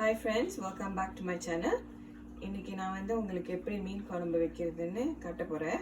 Hi friends, welcome back to my channel. இன்னைக்கு நான் வந்து உங்களுக்கு எப்படி மீன் குழம்பு வைக்கிறதுன்னு காட்ட போறேன்.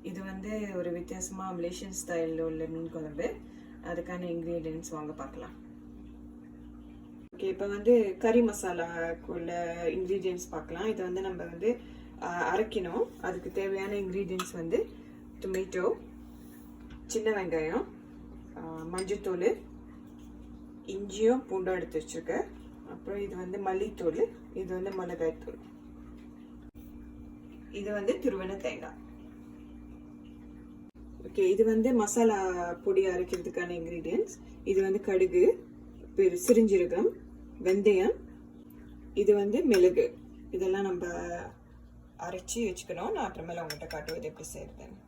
இது வந்து ஒரு வித்தியாசமா மலேசியன் ஸ்டைல்ல உள்ள மீன் குழம்பு. அதுக்கான ingredients வாங்க பார்க்கலாம். ஓகே, இப்போ வந்து கறி மசாலாக்குள்ள ingredients பார்க்கலாம். இது வந்து நம்ம வந்து அரைக்கணும். அதுக்கு தேவையான ingredients வந்து டொமேட்டோ, சின்ன வெங்காயம், மஞ்சள் தூள், இஞ்சியும் பூண்டும் எடுத்து வச்சிருக்கேன். அப்புறம் இது வந்து மல்லித்தூள், இது வந்து மிளகாய் தூள், இது வந்து துருவன தேங்காய். ஓகே, இது வந்து மசாலா பொடி அரைக்கிறதுக்கான இன்கிரீடியன்ஸ். இது வந்து கடுகு, சிறுஞ்சீரகம், வெந்தயம், இது வந்து மிளகு. இதெல்லாம் நம்ம அரைச்சி வச்சுக்கணும். நான் அப்புறமேல உங்கள்கிட்ட காட்டுவது எப்படி செய்யறதுன்னு.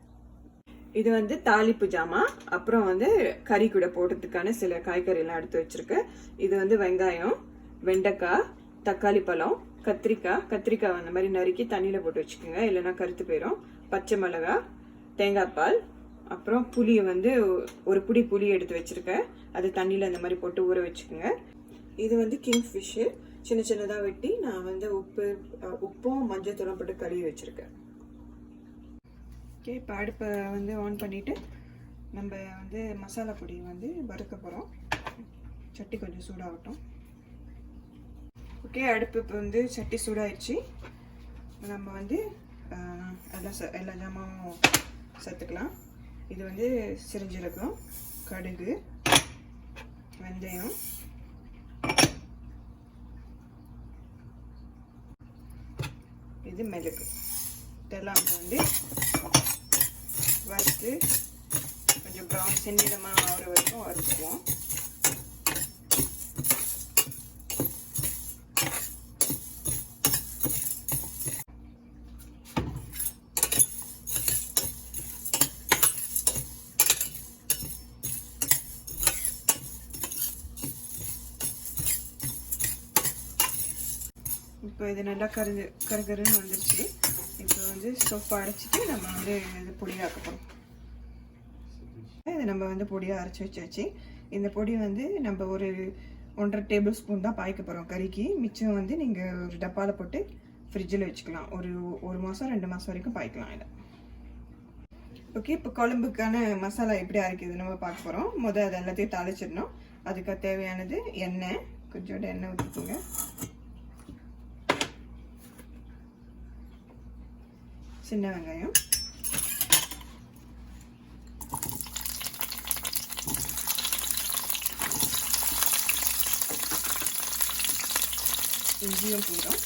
இது வந்து தாளிப்பு ஜாமான். அப்புறம் வந்து கறி கூட போடுறதுக்கான சில காய்கறி எல்லாம் எடுத்து வச்சிருக்கேன். இது வந்து வெங்காயம், வெண்டைக்காய், தக்காளி பழம், கத்திரிக்காய் அந்த மாதிரி நறுக்கி தண்ணியில போட்டு வச்சுக்கோங்க, இல்லைன்னா கருத்து போயிடும். பச்சை மிளகாய், தேங்காய் பால், அப்புறம் புளியை வந்து ஒரு புடி புளி எடுத்து வச்சிருக்கேன். அது தண்ணியில அந்த மாதிரி போட்டு ஊற வச்சுக்கோங்க. இது வந்து கிங் ஃபிஷ்ஷு, சின்ன சின்னதாக வெட்டி நான் வந்து உப்பும் மஞ்சள் தூளும் போட்டு கழுவி வச்சிருக்கேன். ஓகே, இப்போ அடுப்பை வந்து ஆன் பண்ணிட்டு நம்ம வந்து மசாலா பொடி வந்து வறுக்க போகிறோம். சட்டி கொஞ்சம் சூடாகட்டும். ஓகே, அடுப்பு இப்போ வந்து சட்டி சூடாயிடுச்சு. நம்ம வந்து எல்லா ஜாமாவும் சேர்த்துக்கலாம். இது வந்து சிறுஞ்சீரகம், கடுகு, வெந்தயம், இது மிளகு. இதெல்லாம் வந்து வறுத்து கொஞ்சம் ப்ரௌன் செந்நிறமாக ஆகிற வரைக்கும் வறுத்துக்குவோம். இப்போ இது நல்லா கருகருன்னு வந்துருச்சு. இப்போ வந்து ஸ்டவ் அடைச்சிட்டு நம்ம வந்து இது பொடியாக்க போகிறோம். இது நம்ம வந்து பொடியாக அரைச்சி வச்சாச்சு. இந்த பொடி வந்து நம்ம ஒரு 1.5 டேபிள் ஸ்பூன் தான் பாய்க்க போகிறோம் கறிக்கு. மிச்சம் வந்து நீங்கள் ஒரு டப்பாவில் போட்டு ஃப்ரிட்ஜில் வச்சுக்கலாம். ஒரு மாதம் 2 மாதம் வரைக்கும் பாய்க்கலாம் இதை. ஓகே, இப்போ குழம்புக்கான மசாலா எப்படி அரைக்குது நம்ம பார்க்க போகிறோம். அதை எல்லாத்தையும் தாளிச்சிடணும். அதுக்கு தேவையானது எண்ணெய், கொஞ்சோட எண்ணெய் ஊற்றிக்கோங்க. சின்ன வெங்காயம், இஞ்சியும் பூண்டும்,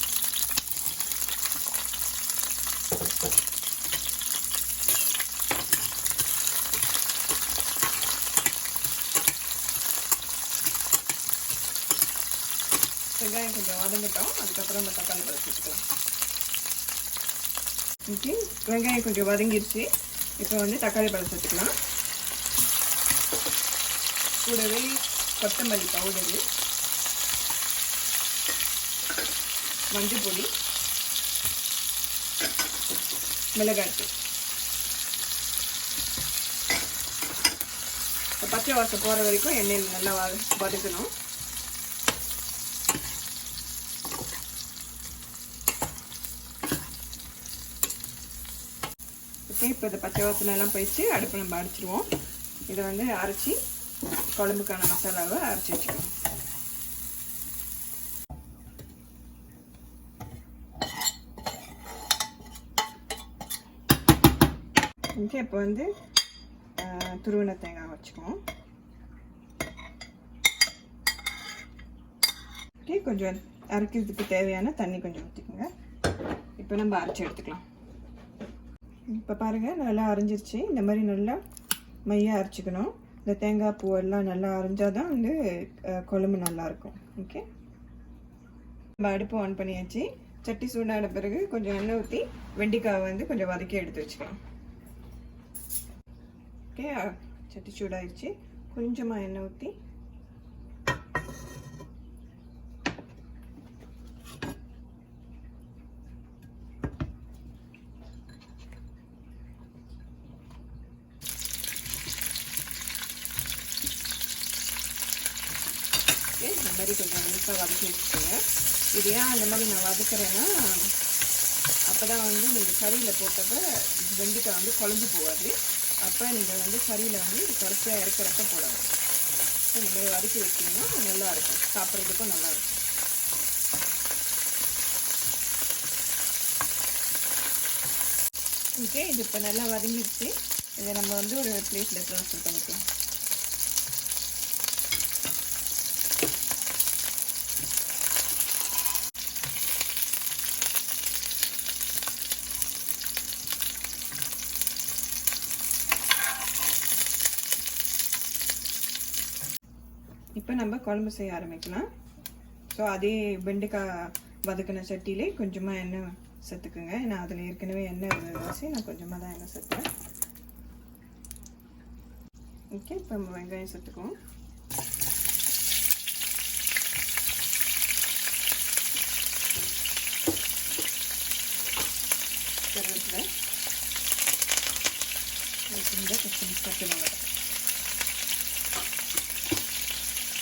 வெங்காயம் கொஞ்சம் வதங்கட்டும். அதுக்கப்புறம் நம்ம தக்காளி பழம் சேர்த்துக்கலாம். ஓகே, வெங்காயம் கொஞ்சம் வதங்கிடுச்சு. இப்போ வந்து தக்காளி பழம் சேர்த்துக்கலாம். கூடவே கொத்தமல்லி பவுடரு, மஞ்சள் பொடி, மிளகாய்த்தூள். பச்சை வாசம் போகிற வரைக்கும் எண்ணெயில் நல்லா வதக்கணும். ஓகே, இப்போ இந்த பச்சை வாசனை எல்லாம் போயிடுச்சு. அடுப்பு நம்ம அரைச்சிடுவோம். இதை வந்து அரைச்சி குழம்புக்கான மசாலாவை அரைச்சி வச்சுக்கணும். ஓகே, இப்போ வந்து துருவன தேங்காய் வச்சுக்குவோம். ஓகே, கொஞ்சம் அரைக்கிறதுக்கு தேவையான தண்ணி கொஞ்சம் ஊற்றிக்கோங்க. இப்போ நம்ம அரைச்சி எடுத்துக்கலாம். இப்போ பாருங்கள், நல்லா அரைஞ்சிருச்சு. இந்த மாதிரி நல்லா மையாக அரைச்சிக்கணும். இந்த தேங்காய் பூவெல்லாம் நல்லா அரைஞ்சால் தான் வந்து குழம்பு நல்லாயிருக்கும். ஓகே, நம்ம அடுப்பு ஆன் பண்ணியாச்சு. சட்டி சூடான பிறகு கொஞ்சம் எண்ணெய் ஊற்றி வெண்டைக்காவை வந்து கொஞ்சம் வதக்கி எடுத்து வச்சுக்கலாம். ஓகே, சட்டி சூடாயிடுச்சு. கொஞ்சமாக எண்ணெய் ஊற்றி இந்த மாதிரி கொஞ்சம் நைஸாக வதக்கி வச்சுக்கோங்க. இது ஏன் அந்த மாதிரி நான் வதக்குறேன்னா, அப்போ தான் வந்து நீங்கள் கறியில் போட்டப்போ வெண்டைக்காய் வந்து குழம்பு போகாது. அப்போ நீங்கள் வந்து கறியில் வந்து கடைசியாக இறக்கிறப்ப போடணும். இந்த மாதிரி வதக்கி வச்சிங்கன்னா நல்லாயிருக்கும், சாப்பிட்றதுக்கும் நல்லாயிருக்கும். ஓகே, இது இப்போ நல்லா வதங்கிடுச்சு. இதை நம்ம வந்து ஒரு பிளேட்டில் ட்ரான்ஸ்ஃபர் பண்ணிக்கலாம். இப்போ நம்ம குழம்பு செய்ய ஆரம்பிக்கலாம். ஸோ அதே வெண்டைக்காய் வதக்கின சட்டியிலே கொஞ்சமாக எண்ணெய் சேர்த்துக்குங்க. நான் அதில் ஏற்கனவே எண்ணெய் வாசி நான் கொஞ்சமாக தான் எண்ணெய் சேர்த்தேன். ஓகே, இப்போ நம்ம வெங்காயம் சேர்த்துக்குவோம். கருவேப்பிலை, பச்சை மிளகாய்.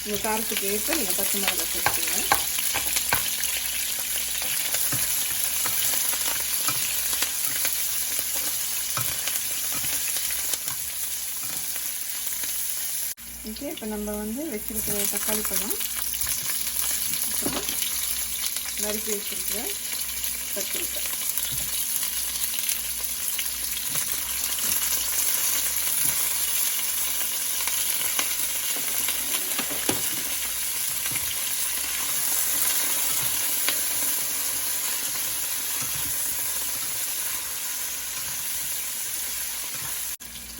உங்கள் காரத்துக்கு ஏற்ப நீங்கள் பச்சை மிளகாய் சேர்த்துக்கோங்க. ஓகே, இப்போ நம்ம வந்து வச்சுருக்கிற தக்காளி பழம், அப்புறம் நறுக்கி வச்சுருக்கிற கத்திரிக்காய்,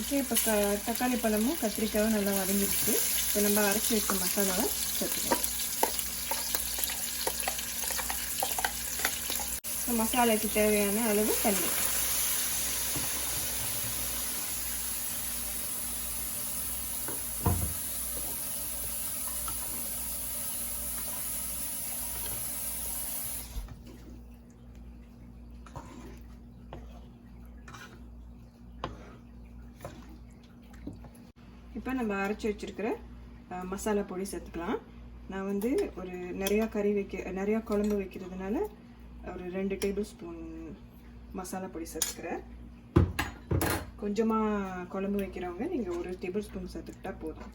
ஓகே. இப்போ தக்காளி பழமும் கத்திரிக்காயும் நல்லா வதங்கிடுச்சு. இப்போ நம்ம அரைச்சி வைக்க மசாலாவை சேர்த்துக்கலாம். மசாலாவுக்கு தேவையான அளவு தண்ணி. இப்போ நம்ம அரைச்சி வச்சிருக்கிற மசாலா பொடி சேர்த்துக்கலாம். நான் வந்து ஒரு நிறையா குழம்பு வைக்கிறதுனால ஒரு 2 டேபிள் ஸ்பூன் மசாலா பொடி சேர்த்துக்கிறேன். கொஞ்சமாக குழம்பு வைக்கிறவங்க நீங்கள் 1 டேபிள் ஸ்பூன் சேர்த்துக்கிட்டா போதும்.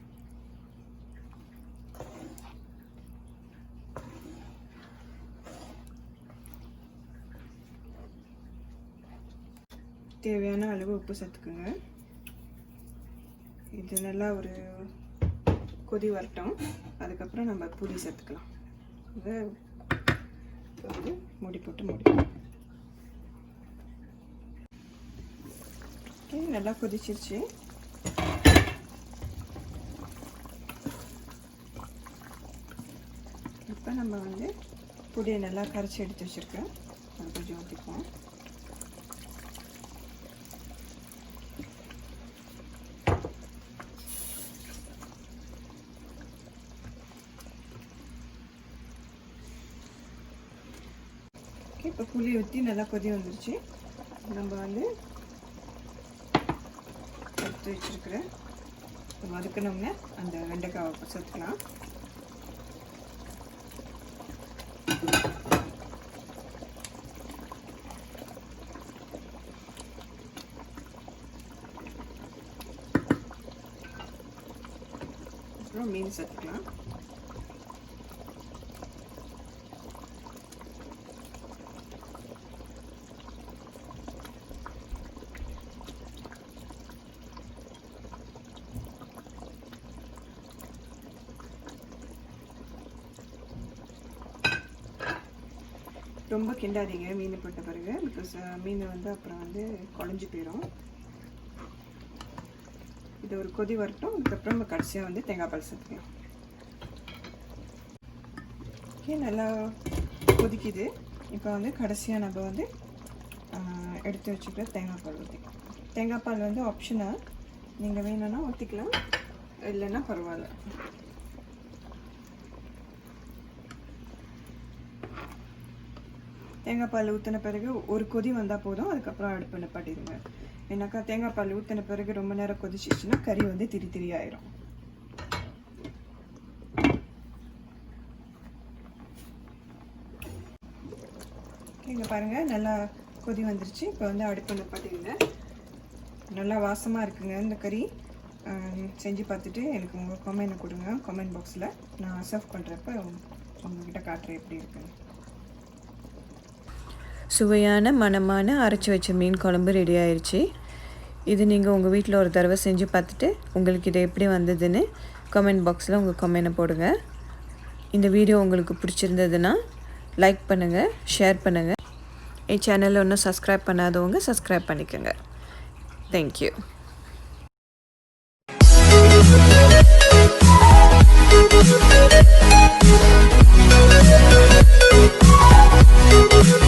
தேவையான அளவு உப்பு சேர்த்துக்குங்க. இது நல்லா ஒரு கொதி வரட்டும். அதுக்கப்புறம் நம்ம புளி சேர்த்துக்கலாம். இதை வந்து மூடி போட்டு மூடிக்கலாம். ஓகே, நல்லா கொதிச்சிருச்சு. இப்போ நம்ம வந்து புளியை நல்லா கரைச்சி எடுத்து வச்சுருக்கேன். அது கொஞ்சம் ஊற்றிக்குவோம். இப்போ புளி ஊற்றி நல்லா கொதி வந்துருச்சு. நம்ம வந்து எடுத்து வச்சுருக்கிற வதக்கணும்னா அந்த வெண்டைக்காவை சேர்த்துக்கலாம். அப்புறம் மீன் சேர்த்துக்கலாம். ரொம்ப கிண்டாதீங்க மீன் போட்ட பிறகு, பிகாஸ் மீன் வந்து அப்புறம் வந்து குழஞ்சி போயிடும். இது ஒரு கொதி வரட்டும். அதுக்கப்புறம் நம்ம கடைசியாக வந்து தேங்காய் பால் சேர்த்துக்கலாம். ஓகே, நல்லா கொதிக்குது. இப்போ வந்து கடைசியாக நம்ம வந்து எடுத்து வச்சுக்கிற தேங்காய் பால் ஊற்றிக்கலாம். தேங்காய் பால் வந்து ஆப்ஷனல், நீங்கள் வேணும்னா ஊற்றிக்கலாம், இல்லைன்னா பரவாயில்ல. தேங்காய் பால் ஊற்றின பிறகு ஒரு கொதி வந்தால் போதும். அதுக்கப்புறம் அடுப்பு நிப்பாட்டிடுங்க. ஏன்னாக்கா தேங்காய் பால் ஊற்றின பிறகு ரொம்ப நேரம் கொதிச்சிச்சுன்னா கறி வந்து திரி ஆயிரும். இங்கே பாருங்கள் நல்லா கொதி வந்துருச்சு. இப்போ வந்து அடுப்பு நிப்பாட்டிடுங்க. நல்லா வாசமாக இருக்குங்க இந்த கறி. செஞ்சு பார்த்துட்டு எனக்கு உங்கள் கமெண்ட் கொடுங்க கமெண்ட் பாக்ஸில். நான் சர்வ் பண்ணுறப்ப உங்கள்கிட்ட காட்டுறேன் எப்படி இருக்குன்னு. சுவையான மணமான அரைச்சி வச்ச மீன் குழம்பு ரெடி ஆயிடுச்சு. இது நீங்கள் உங்கள் வீட்டில் ஒரு தடவை செஞ்சு பார்த்துட்டு உங்களுக்கு இது எப்படி வந்ததுன்னு கமெண்ட் பாக்ஸில் உங்கள் கமெண்ட்டை போடுங்க. இந்த வீடியோ உங்களுக்கு பிடிச்சிருந்ததுன்னா லைக் பண்ணுங்கள், ஷேர் பண்ணுங்கள். என் சேனலில் ஒன்றும் சப்ஸ்கிரைப் பண்ணாதவங்க சப்ஸ்கிரைப் பண்ணிக்கோங்க. தேங்க்யூ. Thank you.